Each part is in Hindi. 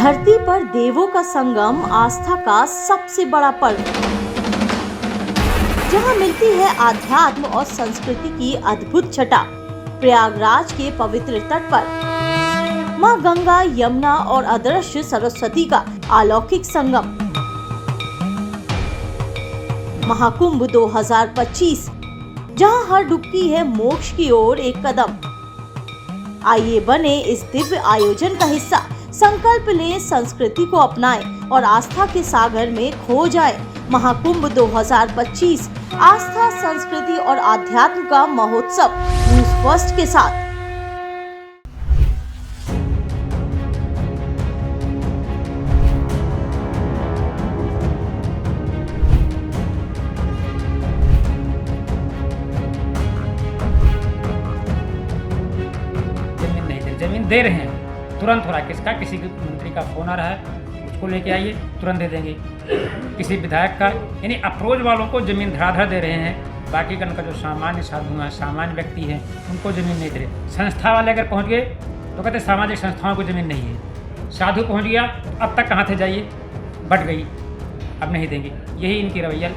धरती पर देवों का संगम आस्था का सबसे बड़ा पर्व, जहां मिलती है आध्यात्म और संस्कृति की अद्भुत छटा। प्रयागराज के पवित्र तट पर मां गंगा, यमुना और अदृश्य सरस्वती का अलौकिक संगम महाकुंभ 2025, जहां हर डुबकी है मोक्ष की ओर एक कदम। आइए बने इस दिव्य आयोजन का हिस्सा, संकल्प लें, संस्कृति को अपनाएं और आस्था के सागर में खो जाएं। महाकुंभ 2025 आस्था, संस्कृति और आध्यात्म का महोत्सव न्यूज़ फर्स्ट के साथ। जमीन दे रहे हैं, तुरंत हो रहा है। किसी मंत्री का फोन आ रहा है, उसको लेके आइए, तुरंत दे देंगे। किसी विधायक का, यानी अप्रोच वालों को जमीन धड़ाधड़ दे रहे हैं। बाकी का जो सामान्य साधु हैं, सामान्य व्यक्ति हैं, उनको जमीन नहीं दे रहे। संस्था वाले अगर पहुंच गए तो कहते सामाजिक संस्थाओं को जमीन नहीं है। साधु पहुंच गया, अब तक कहाँ थे जाइए, बट गई, अब नहीं देंगे। यही इनकी रवैया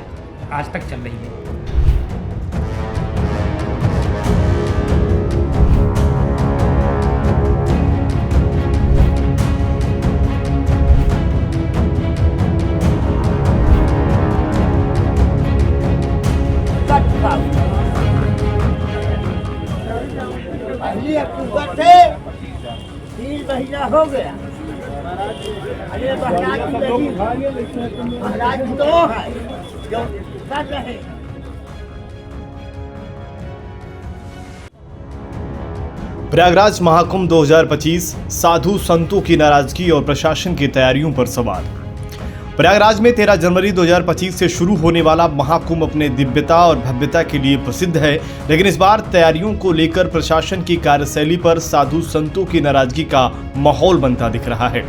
आज तक चल रही है। पहली अक्टूबर से 3 महीना हो गया। अरे महाराज तो है जो कर रहे। प्रयागराज महाकुंभ 2025 साधु संतों की नाराजगी और प्रशासन की तैयारियों पर सवाल। प्रयागराज में 13 जनवरी 2025 से शुरू होने वाला महाकुंभ अपने दिव्यता और भव्यता के लिए प्रसिद्ध है, लेकिन इस बार तैयारियों को लेकर प्रशासन की कार्यशैली पर साधु संतों की नाराजगी का माहौल बनता दिख रहा है।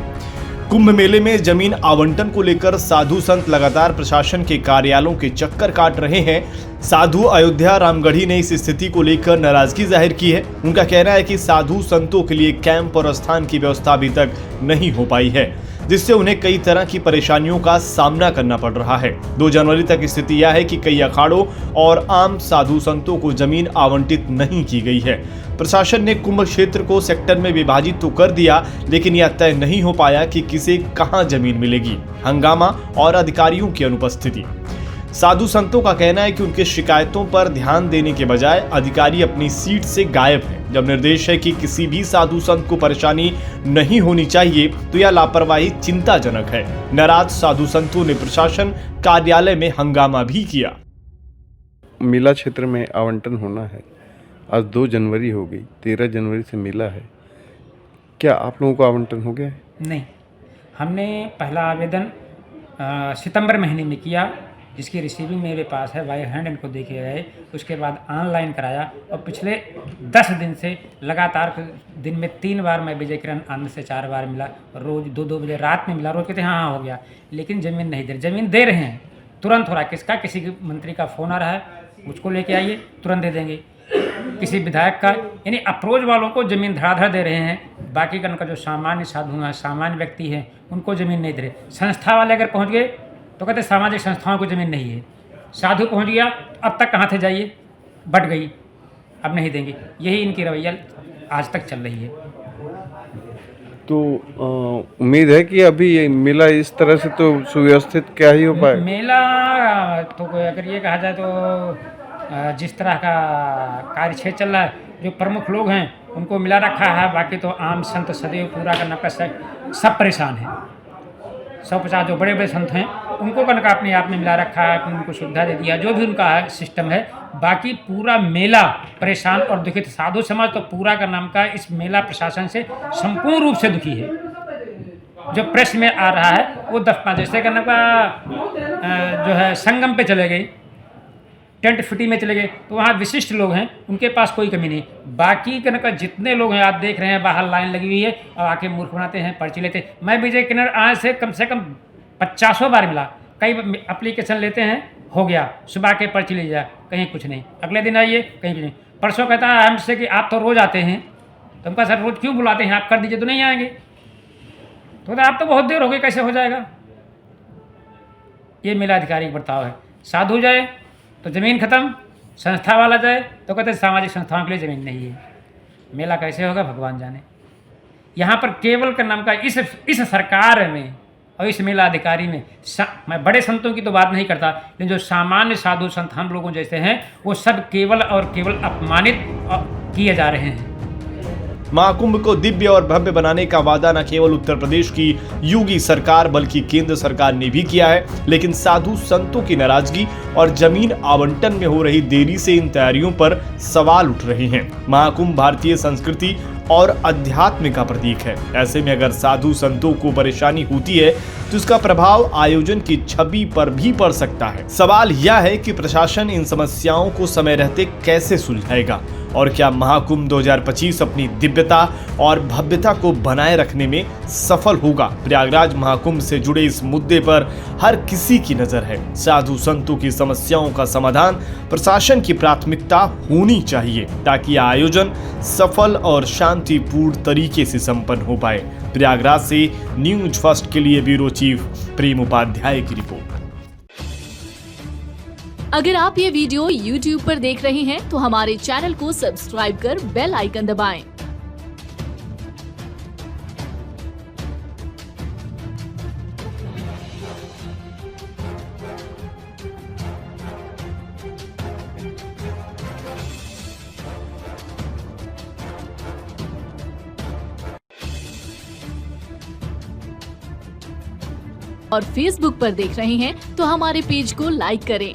कुंभ मेले में जमीन आवंटन को लेकर साधु संत लगातार प्रशासन के कार्यालयों के चक्कर काट रहे हैं। साधु अयोध्या रामगढ़ी ने इस स्थिति को लेकर नाराजगी जाहिर की है। उनका कहना है कि साधु संतों के लिए कैंप और स्थान की व्यवस्था अभी तक नहीं हो पाई है, जिससे उन्हें कई तरह की परेशानियों का सामना करना पड़ रहा है। 2 जनवरी तक स्थिति यह है कि कई अखाड़ों और आम साधु संतों को जमीन आवंटित नहीं की गई है। प्रशासन ने कुंभ क्षेत्र को सेक्टर में विभाजित तो कर दिया, लेकिन यह तय नहीं हो पाया कि किसे कहां जमीन मिलेगी। हंगामा और अधिकारियों की अनुपस्थिति। साधु संतों का कहना है कि उनकी शिकायतों पर ध्यान देने के बजाय अधिकारी अपनी सीट से गायब हैं। जब निर्देश है कि किसी भी साधु संत को परेशानी नहीं होनी चाहिए, तो यह लापरवाही चिंताजनक है। नाराज साधु संतों ने प्रशासन कार्यालय में हंगामा भी किया। मेला क्षेत्र में आवंटन होना है। आज 2 जनवरी हो गई, 13 जनवरी से मेला है। क्या आप लोगों को आवंटन हो गया है? नहीं, हमने पहला आवेदन सितंबर महीने में किया, जिसकी रिसीविंग मेरे पास है, बाय हैंड इनको देखे गए। उसके बाद ऑनलाइन कराया और पिछले 10 दिन से लगातार दिन में 3 बार मैं विजय किरण आनंद से 4 बार मिला, रोज़ 2-2 बजे रात में मिला। रोज़ कहते हैं हाँ हो गया, लेकिन ज़मीन नहीं दे रहे। ज़मीन दे रहे हैं, तुरंत हो रहा है। किसी मंत्री का फ़ोन आ रहा है, उसको लेके आइए, तुरंत दे देंगे। किसी विधायक का, यानी अप्रोच वालों को जमीन धड़ाधड़ दे रहे हैं। बाकी का जो सामान्य साधु हैं, सामान्य व्यक्ति हैं, उनको ज़मीन नहीं दे रहे। संस्था वाले अगर पहुँच गए तो कहते सामाजिक संस्थाओं को जमीन नहीं है। साधु पहुंच गया, अब तक कहाँ थे जाइए, बट गई, अब नहीं देंगे। यही इनकी रवैया आज तक चल रही है। तो उम्मीद है कि अभी ये मेला इस तरह से तो सुव्यवस्थित क्या ही हो पाए। मेला तो अगर ये कहा जाए तो जिस तरह का कार्य क्षेत्र चल रहा है, जो प्रमुख लोग हैं उनको मिला रखा है। बाकी तो आम संत सदैव पूरा करना का सब परेशान हैं। 150 जो बड़े बड़े संत हैं उनको कनका अपने आप में मिला रखा है, उनको सुविधा दे दिया, जो भी उनका है सिस्टम है। बाकी पूरा मेला परेशान और दुखित। साधु समाज तो पूरा का नाम का इस मेला प्रशासन से संपूर्ण रूप से दुखी है। जो प्रेस में आ रहा है वो दफना जैसे करने का जो है संगम पे चले गए, टेंट सिटी में चले गए, तो वहाँ विशिष्ट लोग हैं, उनके पास कोई कमी नहीं। बाकी का जितने लोग हैं आप देख रहे हैं, बाहर लाइन लगी हुई है और आके मूर्ख बनाते हैं, पर्ची लेते हैं। मैं विजय किरण आज से कम 50 बार मिला। कई एप्लीकेशन लेते हैं, हो गया, सुबह के पर्ची ले जाए, कहीं कुछ नहीं। अगले दिन आइए, कहीं कुछ नहीं। परसों कहता है हमसे कि आप तो रोज़ आते हैं, तो हमका सर रोज़ क्यों बुलाते हैं, आप कर दीजिए तो नहीं आएंगे। तो कहते आप तो बहुत देर हो गई, कैसे हो जाएगा। ये मेलाधिकारी का बर्ताव है। साधु जाए तो ज़मीन खत्म, संस्था वाला जाए तो कहते सामाजिक संस्थाओं के लिए ज़मीन नहीं है। मेला कैसे होगा भगवान जाने। यहाँ पर केवल का नाम का इस सरकार में और इस मेला अधिकारी में मैं बड़े संतों की तो बात नहीं करता, लेकिन जो सामान्य साधु संत हम लोगों जैसे हैं वो सब केवल और केवल अपमानित किए जा रहे हैं। महाकुंभ को दिव्य और भव्य बनाने का वादा न केवल उत्तर प्रदेश की योगी सरकार बल्कि केंद्र सरकार ने भी किया है, लेकिन साधु संतों की नाराजगी और जमीन आवंटन में हो रही देरी से इन तैयारियों पर सवाल उठ रहे हैं। महाकुंभ भारतीय संस्कृति और अध्यात्म का प्रतीक है। ऐसे में अगर साधु संतों को परेशानी होती है तो इसका प्रभाव आयोजन की छवि पर भी पड़ सकता है। सवाल यह है कि प्रशासन इन समस्याओं को समय रहते कैसे सुलझाएगा और क्या महाकुंभ 2025 अपनी दिव्यता और भव्यता को बनाए रखने में सफल होगा। प्रयागराज महाकुंभ से जुड़े इस मुद्दे पर हर किसी की नजर है। साधु संतों की समस्याओं का समाधान प्रशासन की प्राथमिकता होनी चाहिए ताकि आयोजन सफल और शांतिपूर्ण तरीके से संपन्न हो पाए। प्रयागराज से न्यूज फर्स्ट के लिए ब्यूरो चीफ प्रेम उपाध्याय की रिपोर्ट। अगर आप ये वीडियो YouTube पर देख रहे हैं तो हमारे चैनल को सब्सक्राइब कर बेल आइकन दबाएं। और Facebook पर देख रहे हैं तो हमारे पेज को लाइक करें।